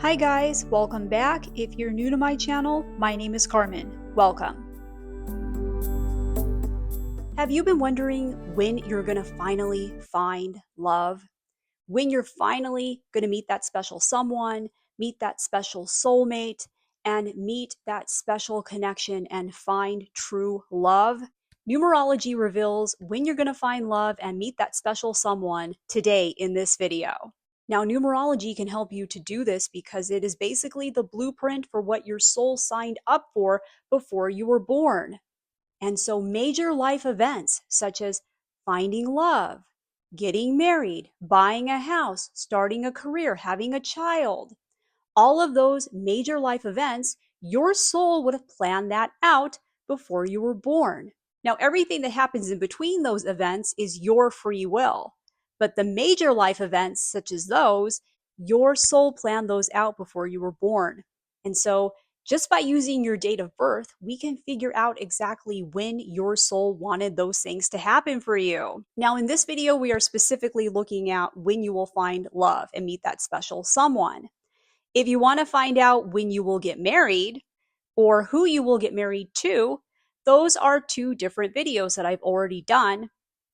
Hi guys, welcome back. If you're new to my channel, my name is Carmen. Welcome. Have you been wondering when you're going to finally find love? When you're finally going to meet that special someone, meet that special soulmate, and meet that special connection and find true love? Numerology reveals when you're going to find love and meet that special someone today in this video. Now, numerology can help you to do this because it is basically the blueprint for what your soul signed up for before you were born. And so, major life events such as finding love, getting married, buying a house, starting a career, having a child, all of those major life events, your soul would have planned that out before you were born. Now, everything that happens in between those events is your free will. But the major life events, such as those, your soul planned those out before you were born. And so, just by using your date of birth, we can figure out exactly when your soul wanted those things to happen for you. Now, in this video, we are specifically looking at when you will find love and meet that special someone. If you want to find out when you will get married or who you will get married to, those are two different videos that I've already done,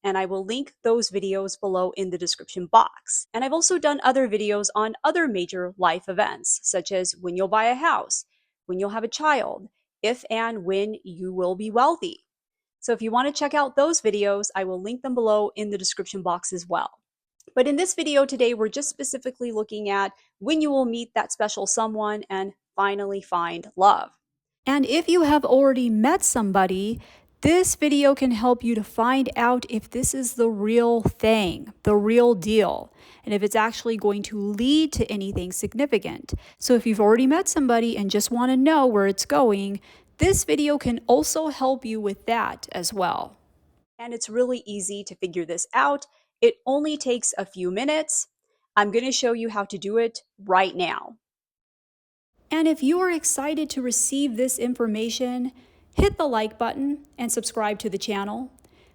and I will link those videos below in the description box. And I've also done other videos on other major life events, such as when you'll buy a house, when you'll have a child, if and when you will be wealthy. So if you want to check out those videos, I will link them below in the description box as well. But in this video today, we're just specifically looking at when you will meet that special someone and finally find love. And if you have already met somebody, this video can help you to find out if this is the real thing, the real deal, and if it's actually going to lead to anything significant. So if you've already met somebody and just want to know where it's going, this video can also help you with that as well. And it's really easy to figure this out. It only takes a few minutes. I'm going to show you how to do it right now. And if you are excited to receive this information, hit the like button and subscribe to the channel,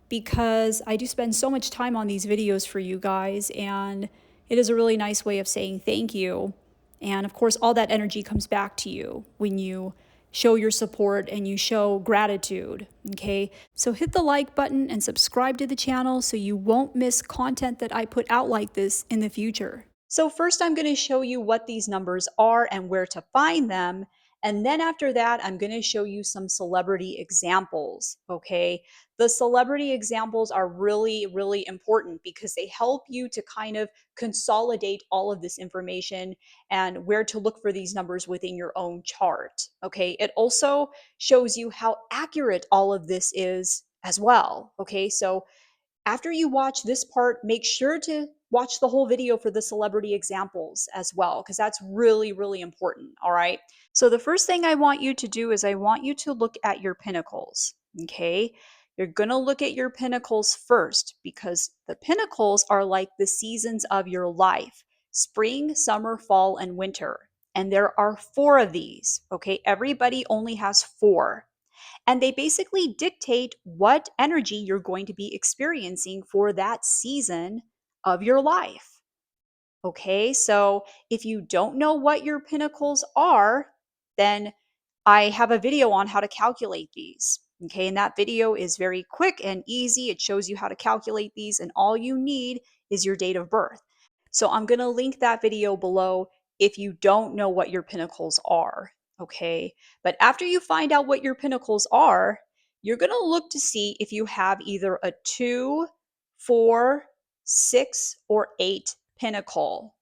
because I do spend so much time on these videos for you guys, and it is a really nice way of saying thank you. And of course, all that energy comes back to you when you show your support and you show gratitude, okay? So hit the like button and subscribe to the channel so you won't miss content that I put out like this in the future. So first I'm going to show you what these numbers are and where to find them. And then after that, I'm going to show you some celebrity examples, okay? The celebrity examples are really, really important because they help you to kind of consolidate all of this information and where to look for these numbers within your own chart, okay? It also shows you how accurate all of this is as well, okay? So after you watch this part, make sure to watch the whole video for the celebrity examples as well, because that's really, really important. All right. So the first thing I want you to do is I want you to look at your pinnacles. Okay. You're going to look at your pinnacles first because the pinnacles are like the seasons of your life: spring, summer, fall, and winter. And there are 4 of these. Okay. Everybody only has 4. And they basically dictate what energy you're going to be experiencing for that season of your life. Okay, so if you don't know what your pinnacles are, then I have a video on how to calculate these. Okay, and that video is very quick and easy. It shows you how to calculate these, and all you need is your date of birth. So I'm going to link that video below if you don't know what your pinnacles are. Okay, but after you find out what your pinnacles are, you're going to look to see if you have either a 2, 4, 6, or 8 pinnacle.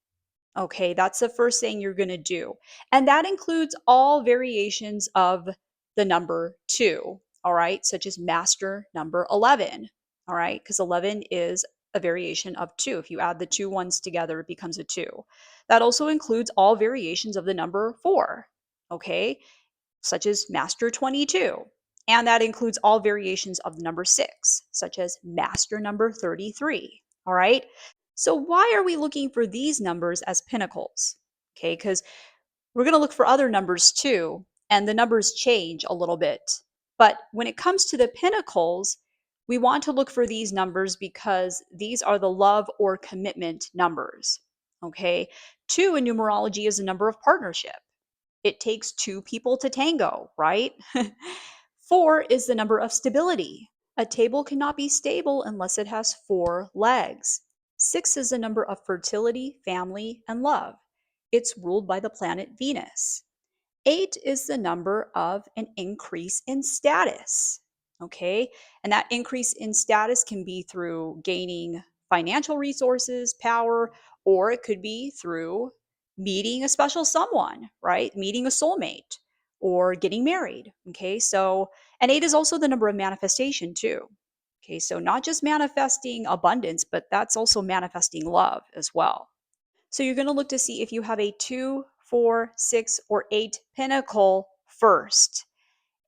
Okay, that's the first thing you're going to do. And that includes all variations of the number 2, all right, such as master number 11, all right, because 11 is a variation of 2. If you add the 2 ones together, it becomes a 2. That also includes all variations of the number 4, okay, such as master 22. And that includes all variations of the number 6, such as master number 33, all right? So why are we looking for these numbers as pinnacles? Okay, because we're going to look for other numbers too, and the numbers change a little bit. But when it comes to the pinnacles, we want to look for these numbers because these are the love or commitment numbers. Okay, 2 in numerology is a number of partnership. It takes 2 people to tango, right? 4 is the number of stability. A table cannot be stable unless it has 4 legs. 6 is the number of fertility, family, and love. It's ruled by the planet Venus. 8 is the number of an increase in status. Okay. And that increase in status can be through gaining financial resources, power, or it could be through meeting a special someone, right? Meeting a soulmate or getting married. Okay. So, and 8 is also the number of manifestation too. Okay. So, not just manifesting abundance, but that's also manifesting love as well. So you're going to look to see if you have a 2, 4, 6, or 8 pinnacle first.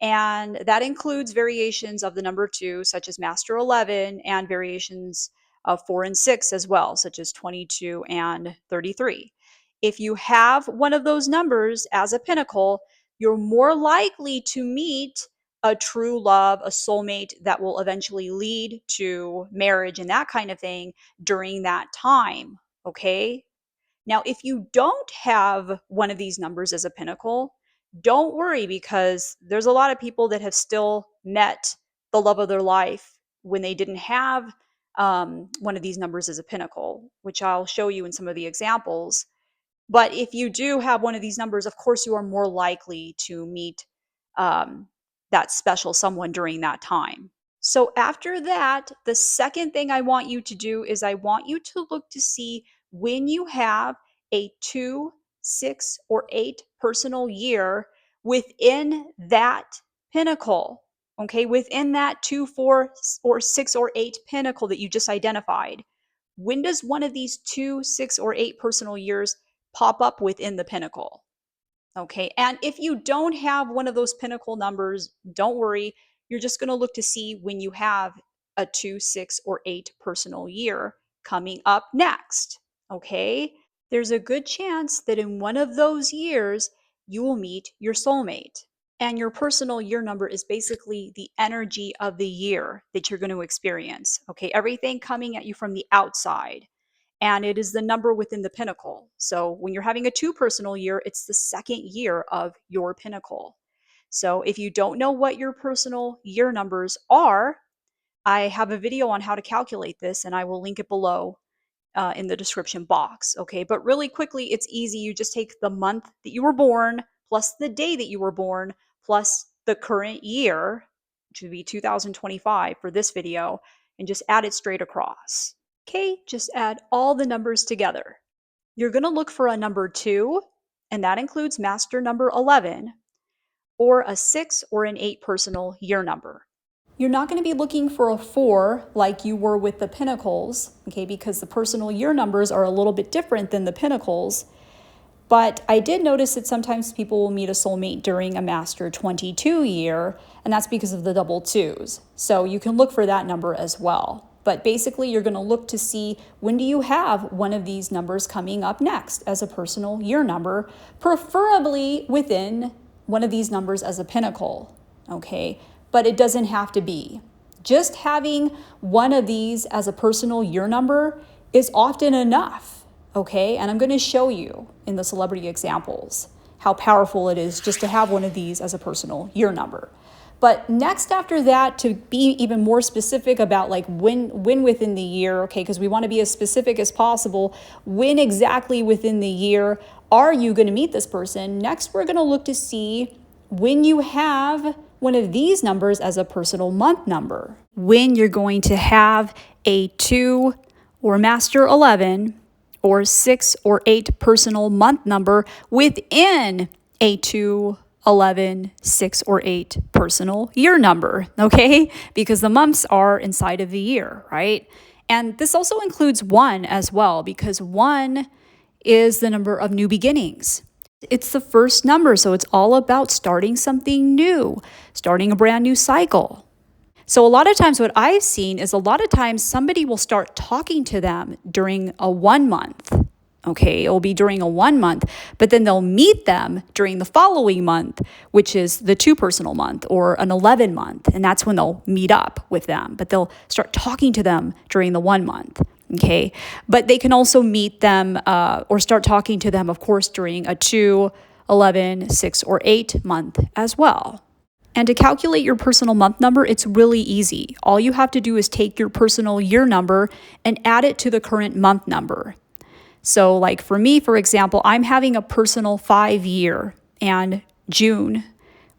And that includes variations of the number 2, such as Master 11, and variations of 4 and 6 as well, such as 22 and 33. If you have one of those numbers as a pinnacle, you're more likely to meet a true love, a soulmate that will eventually lead to marriage and that kind of thing during that time. Okay. Now, if you don't have one of these numbers as a pinnacle, don't worry because there's a lot of people that have still met the love of their life when they didn't have one of these numbers as a pinnacle, which I'll show you in some of the examples. But if you do have one of these numbers, of course, you are more likely to meet um, that special someone during that time. So after that, the second thing I want you to do is I want you to look to see when you have a 2, 6, or 8 personal year within that pinnacle. Okay, within that 2, 4, or 6, or 8 pinnacle that you just identified. When does one of these 2, 6, or 8 personal years pop up within the pinnacle? Okay. And if you don't have one of those pinnacle numbers, don't worry. You're just going to look to see when you have a 2, 6, or 8 personal year coming up next. Okay. There's a good chance that in one of those years, you will meet your soulmate. And your personal year number is basically the energy of the year that you're going to experience. Okay. Everything coming at you from the outside, and it is the number within the pinnacle. So when you're having a 2 personal year, it's the second year of your pinnacle. So if you don't know what your personal year numbers are, I have a video on how to calculate this, and I will link it below in the description box. Okay, but really quickly, it's easy. You just take the month that you were born plus the day that you were born plus the current year, which would be 2025 for this video, and just add it straight across. Okay, just add all the numbers together. You're going to look for a number 2, and that includes master number 11, or a 6 or an 8 personal year number. You're not going to be looking for a 4 like you were with the pinnacles, okay, because the personal year numbers are a little bit different than the pinnacles. But I did notice that sometimes people will meet a soulmate during a master 22 year, and that's because of the double 2s. So you can look for that number as well. But basically, you're going to look to see when do you have one of these numbers coming up next as a personal year number, preferably within one of these numbers as a pinnacle, okay? But it doesn't have to be. Just having one of these as a personal year number is often enough, okay? And I'm going to show you in the celebrity examples how powerful it is just to have one of these as a personal year number. But next after that, to be even more specific about like when within the year, okay, because we want to be as specific as possible, when exactly within the year are you going to meet this person? Next, we're going to look to see when you have one of these numbers as a personal month number. When you're going to have a 2 or master 11 or 6 or 8 personal month number within a 2, 11, 6, or 8 personal year number, okay? Because the months are inside of the year, right? And this also includes 1 as well, because 1 is the number of new beginnings. It's the first number, so it's all about starting something new, starting a brand new cycle. So a lot of times what I've seen is a lot of times somebody will start talking to them during a 1 month. Okay, it'll be during a 1 month, but then they'll meet them during the following month, which is the 2 personal month or an 11 month. And that's when they'll meet up with them, but they'll start talking to them during the 1 month. Okay, but they can also meet them or start talking to them, of course, during a 2, 11, 6, or 8 month as well. And to calculate your personal month number, it's really easy. All you have to do is take your personal year number and add it to the current month number. So like for me, for example, I'm having a personal 5-year, and June,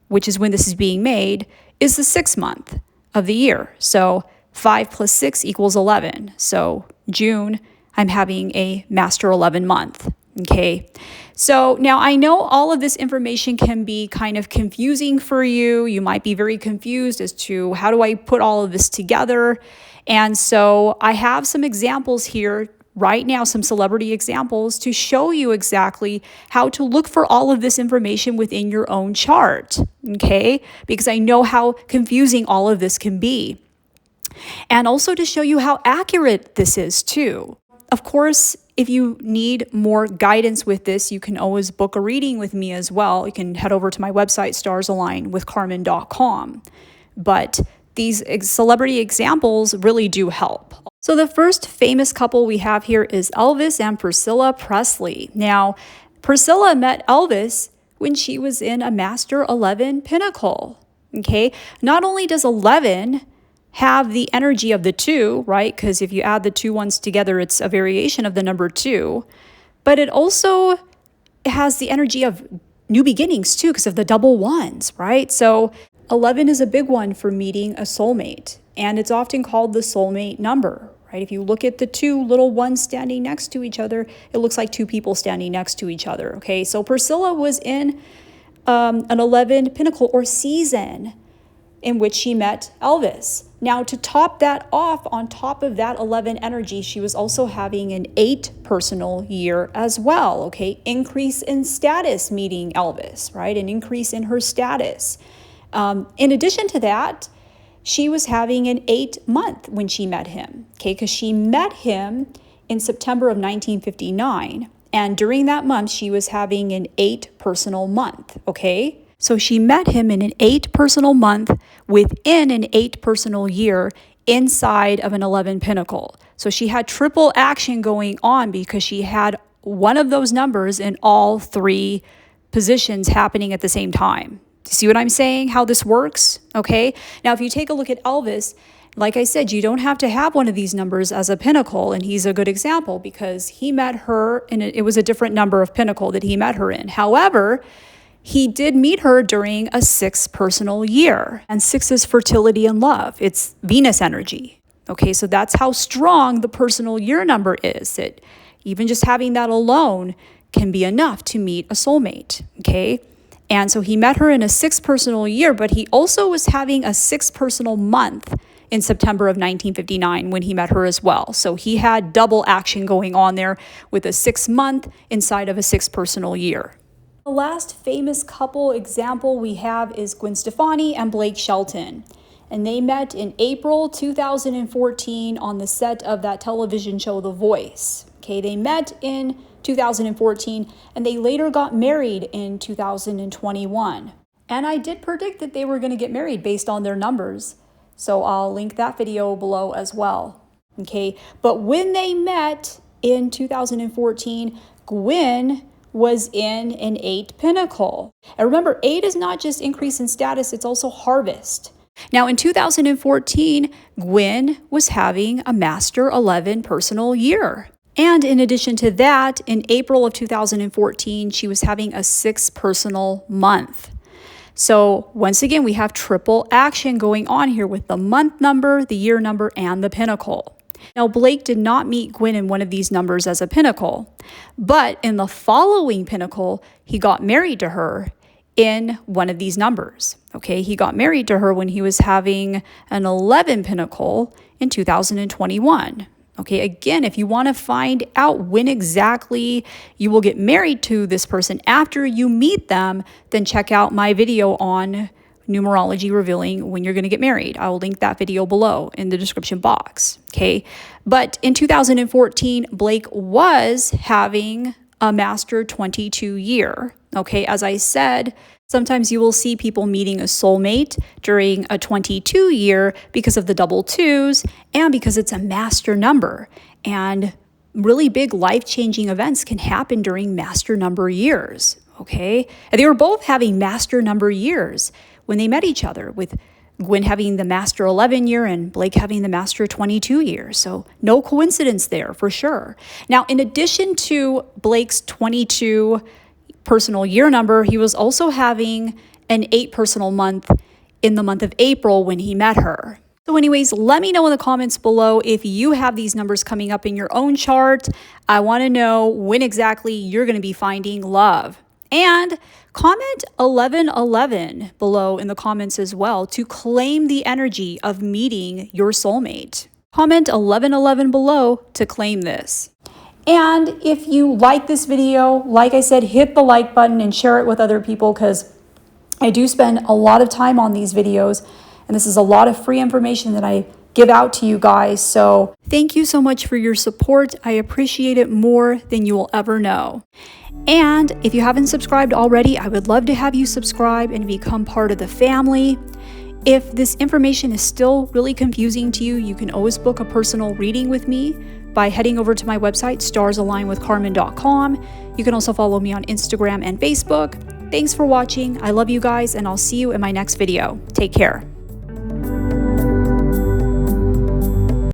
which is when this is being made, is the 6th month of the year. So 5 plus 6 equals 11. So June, I'm having a master 11 month. Okay. So now I know all of this information can be kind of confusing for you. You might be very confused as to how do I put all of this together. And so I have some examples here right now, some celebrity examples to show you exactly how to look for all of this information within your own chart. Okay. Because I know how confusing all of this can be. And also to show you how accurate this is too. Of course, if you need more guidance with this, you can always book a reading with me as well. You can head over to my website, starsalignwithcarmen.com. But these celebrity examples really do help. So the first famous couple we have here is Elvis and Priscilla Presley. Now, Priscilla met Elvis when she was in a Master 11 Pinnacle. Okay, not only does 11 have the energy of the 2, right? Because if you add the 2 ones together, it's a variation of the number 2. But it also has the energy of new beginnings too, because of the double ones, right? So 11 is a big one for meeting a soulmate. And it's often called the soulmate number, right? If you look at the 2 little ones standing next to each other, it looks like 2 people standing next to each other, okay? So Priscilla was in an 11 pinnacle or season in which she met Elvis. Now, to top that off, on top of that 11 energy, she was also having an 8 personal year as well, okay? Increase in status meeting Elvis, right? An increase in her status. In addition to that, she was having an 8 month when she met him, okay? Because she met him in September of 1959. And during that month, she was having an 8 personal month, okay? So she met him in an 8 personal month within an 8 personal year inside of an 11 pinnacle. So she had triple action going on because she had one of those numbers in all 3 positions happening at the same time. Do you see what I'm saying? How this works? Okay. Now, if you take a look at Elvis, like I said, you don't have to have one of these numbers as a pinnacle. And he's a good example because he met her and it was a different number of pinnacle that he met her in. However, he did meet her during a 6 personal year. And 6 is fertility and love. It's Venus energy. Okay, so that's how strong the personal year number is. That even just having that alone can be enough to meet a soulmate. Okay, and so he met her in a 6 personal year, but he also was having a 6 personal month in September of 1959 when he met her as well. So he had double action going on there with a 6 month inside of a 6 personal year. The last famous couple example we have is Gwen Stefani and Blake Shelton. And they met in April 2014 on the set of that television show, The Voice. Okay, they met in 2014 and they later got married in 2021. And I did predict that they were going to get married based on their numbers. So I'll link that video below as well. Okay, but when they met in 2014, Gwen was in an 8 pinnacle. And remember, 8 is not just increase in status, it's also harvest. Now in 2014, Gwen was having a Master 11 personal year. And in addition to that, in April of 2014, she was having a 6 personal month. So once again, we have triple action going on here with the month number, the year number, and the pinnacle. Now, Blake did not meet Gwen in one of these numbers as a pinnacle, but in the following pinnacle, he got married to her in one of these numbers. Okay, he got married to her when he was having an 11 pinnacle in 2021. Okay, again, if you want to find out when exactly you will get married to this person after you meet them, then check out my video on numerology revealing when you're going to get married. I will link that video below in the description box. Okay. But in 2014, Blake was having a Master 22 year. Okay. As I said, Sometimes you will see people meeting a soulmate during a 22 year because of the double twos and because it's a master number. And really big life-changing events can happen during master number years, okay? And they were both having master number years when they met each other, with Gwen having the master 11 year and Blake having the master 22 year. So no coincidence there for sure. Now, in addition to Blake's 22 personal year number, he was also having an 8 personal month in the month of April when he met her. So anyways, let me know in the comments below if you have these numbers coming up in your own chart. I want to know when exactly you're going to be finding love. And comment 1111 below in the comments as well to claim the energy of meeting your soulmate. Comment 1111 below to claim this. And if you like this video, like I said, hit the like button and share it with other people, because I do spend a lot of time on these videos, and this is a lot of free information that I give out to you guys. So thank you so much for your support. I appreciate it more than you will ever know. And if you haven't subscribed already, I would love to have you subscribe and become part of the family. If this information is still really confusing to you, you can always book a personal reading with me by heading over to my website, starsalignwithcarmen.com. You can also follow me on Instagram and Facebook. Thanks for watching. I love you guys, and I'll see you in my next video. Take care.